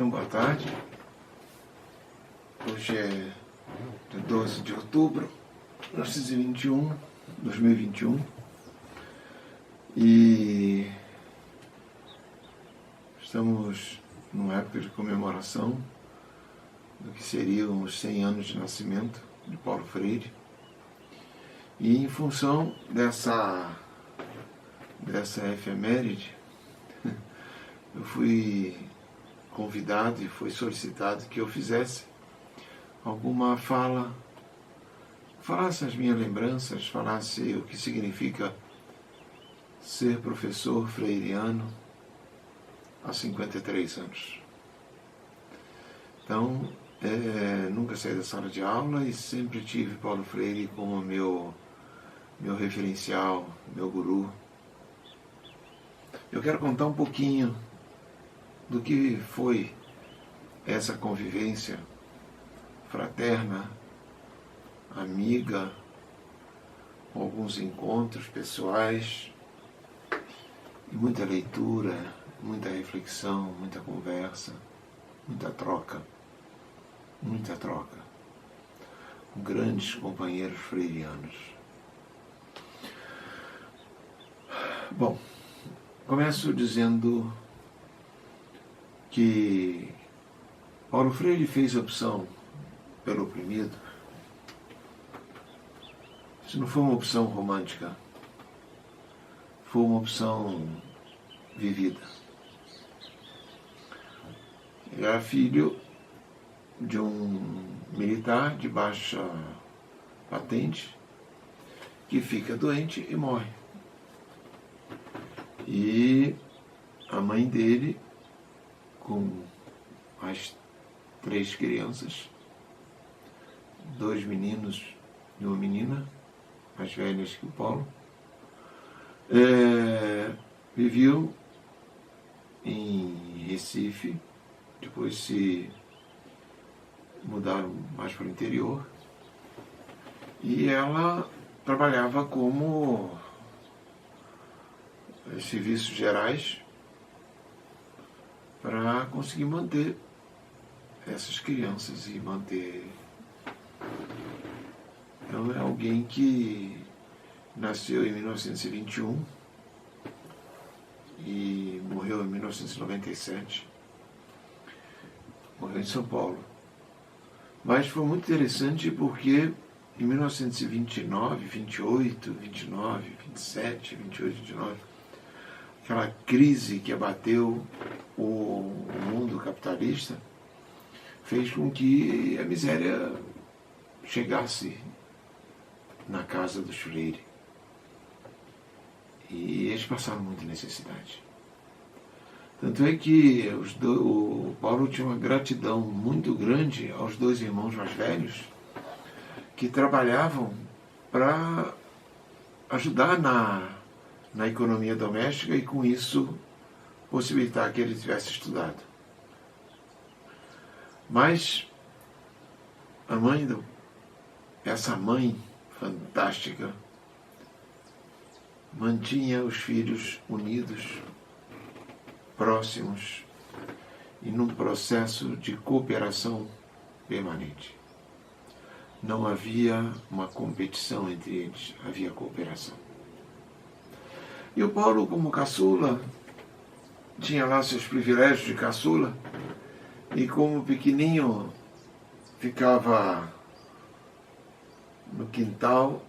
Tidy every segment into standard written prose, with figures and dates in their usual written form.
Então, boa tarde. Hoje é 12 de outubro de 2021, e estamos numa época de comemoração do que seriam os 100 anos de nascimento de Paulo Freire. E em função dessa efeméride, eu fui convidado e foi solicitado que eu fizesse alguma falasse as minhas lembranças, falasse o que significa ser professor freiriano há 53 anos. Então, nunca saí da sala de aula e sempre tive Paulo Freire como meu referencial, meu guru. Eu quero contar um pouquinho do que foi essa convivência fraterna, amiga, com alguns encontros pessoais, e muita leitura, muita reflexão, muita conversa, muita troca com grandes companheiros freirianos. Bom, começo dizendo que Paulo Freire fez opção pelo oprimido. Isso não foi uma opção romântica, foi uma opção vivida. Ele era filho de um militar de baixa patente que fica doente e morre. E a mãe dele, com as 3 crianças, 2 meninos e uma menina, mais velhas que o Paulo, viveu em Recife, depois se mudaram mais para o interior, e ela trabalhava como serviços gerais para conseguir manter essas crianças e manter. Então é alguém que nasceu em 1921 e morreu em 1997. Morreu em São Paulo. Mas foi muito interessante porque em 1929, 28, 29, 27, 28, 29, aquela crise que abateu o mundo capitalista fez com que a miséria chegasse na casa dos Freire. E eles passaram muita necessidade. Tanto é que o Paulo tinha uma gratidão muito grande aos 2 irmãos mais velhos que trabalhavam para ajudar na economia doméstica e, com isso, possibilitar que ele tivesse estudado. Mas essa mãe fantástica mantinha os filhos unidos, próximos e num processo de cooperação permanente. Não havia uma competição entre eles, havia cooperação. E o Paulo, como caçula, tinha lá seus privilégios de caçula, e como pequenininho ficava no quintal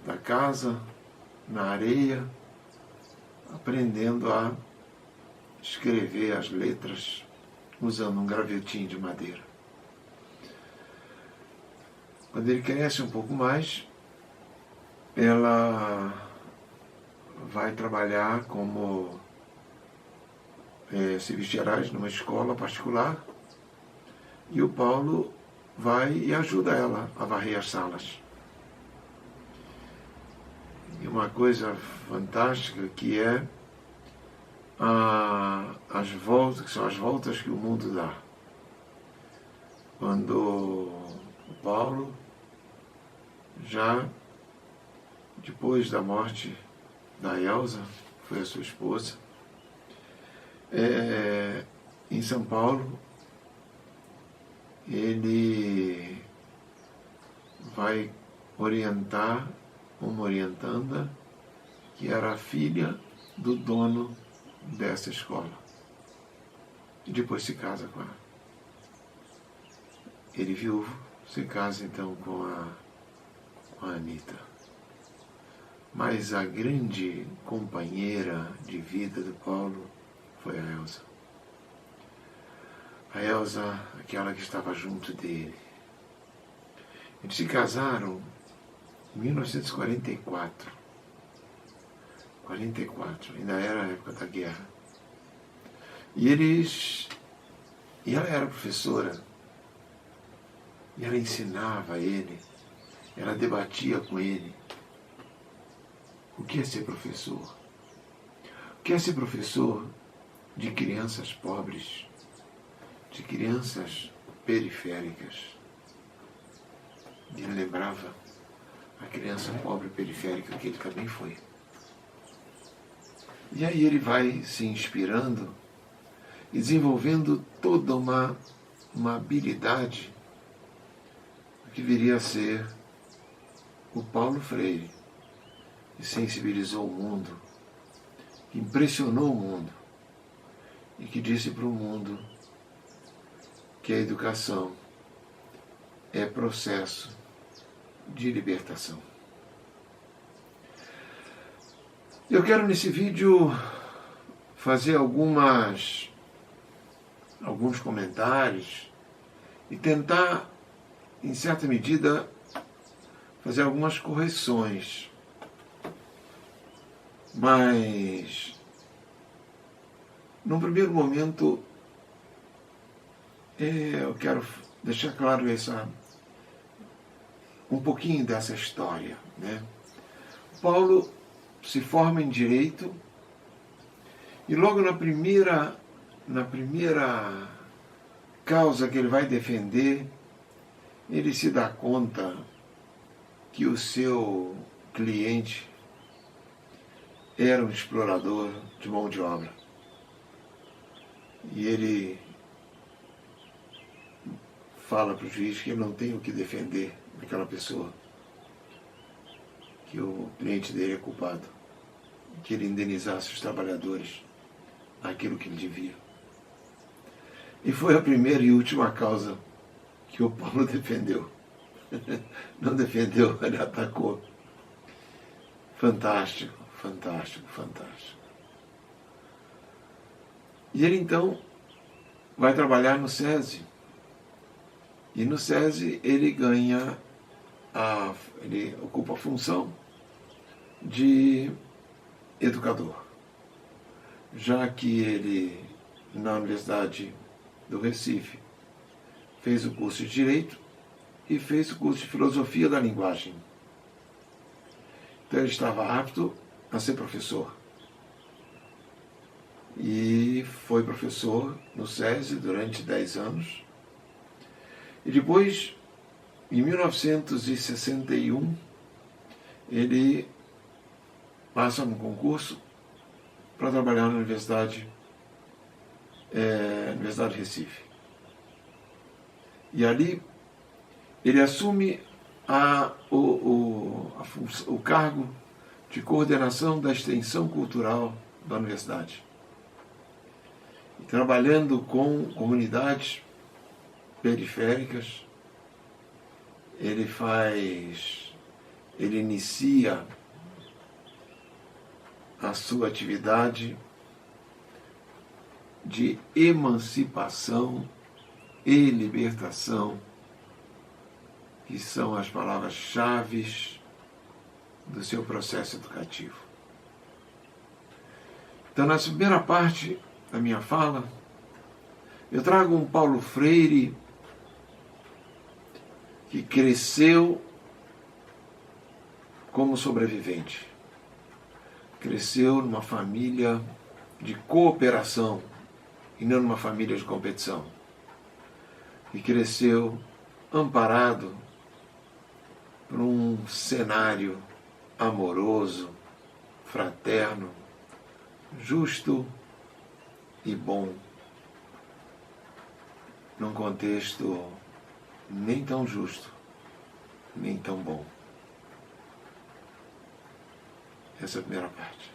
da casa, na areia, aprendendo a escrever as letras usando um gravetinho de madeira. Quando ele cresce um pouco mais, ela vai trabalhar como serviços gerais numa escola particular, e o Paulo vai e ajuda ela a varrer as salas. E uma coisa fantástica que é que são as voltas que o mundo dá. Quando o Paulo, já depois da morte da Elsa, foi a sua esposa, em São Paulo, ele vai orientar uma orientanda que era a filha do dono dessa escola. E depois se casa com ela. Ele viúvo se casa então com a Anita. Mas a grande companheira de vida do Paulo foi a Elsa. A Elsa, aquela que estava junto dele. Eles se casaram em 1944. 44, ainda era a época da guerra. E ela era professora, e ela ensinava a ele, ela debatia com ele o que é ser professor. O que é ser professor de crianças pobres, de crianças periféricas. E ele lembrava a criança pobre periférica que ele também foi. E aí ele vai se inspirando e desenvolvendo toda uma habilidade que viria a ser o Paulo Freire, que sensibilizou o mundo, que impressionou o mundo e que disse para o mundo que a educação é processo de libertação. Eu quero nesse vídeo fazer alguns comentários e tentar, em certa medida, fazer algumas correções. Mas, num primeiro momento, eu quero deixar claro um pouquinho dessa história, né? Paulo se forma em Direito e logo na primeira causa que ele vai defender, ele se dá conta que o seu cliente era um explorador de mão de obra. E ele fala para o juiz que ele não tem o que defender daquela pessoa, que o cliente dele é culpado, que ele indenizasse os trabalhadores aquilo que ele devia. E foi a primeira e última causa que o Paulo defendeu. Não defendeu, ele atacou. Fantástico, fantástico, fantástico. E ele então vai trabalhar no SESI. E no SESI ele ele ocupa a função de educador, já que ele, na Universidade do Recife, fez o curso de Direito e fez o curso de Filosofia da Linguagem. Então ele estava apto a ser professor. E foi professor no SESI durante 10 anos. E depois, em 1961, ele passa no concurso para trabalhar na Universidade de Recife. E ali ele assume o cargo de coordenação da extensão cultural da universidade. E trabalhando com comunidades periféricas, ele inicia a sua atividade de emancipação e libertação, que são as palavras-chave do seu processo educativo. Então, nessa primeira parte da minha fala, eu trago um Paulo Freire que cresceu como sobrevivente. Cresceu numa família de cooperação e não numa família de competição. E cresceu amparado por um cenário amoroso, fraterno, justo e bom, num contexto nem tão justo, nem tão bom. Essa é a primeira parte.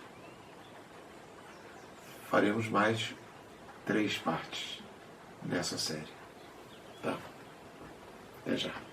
Faremos mais 3 partes nessa série. Tá? Até já.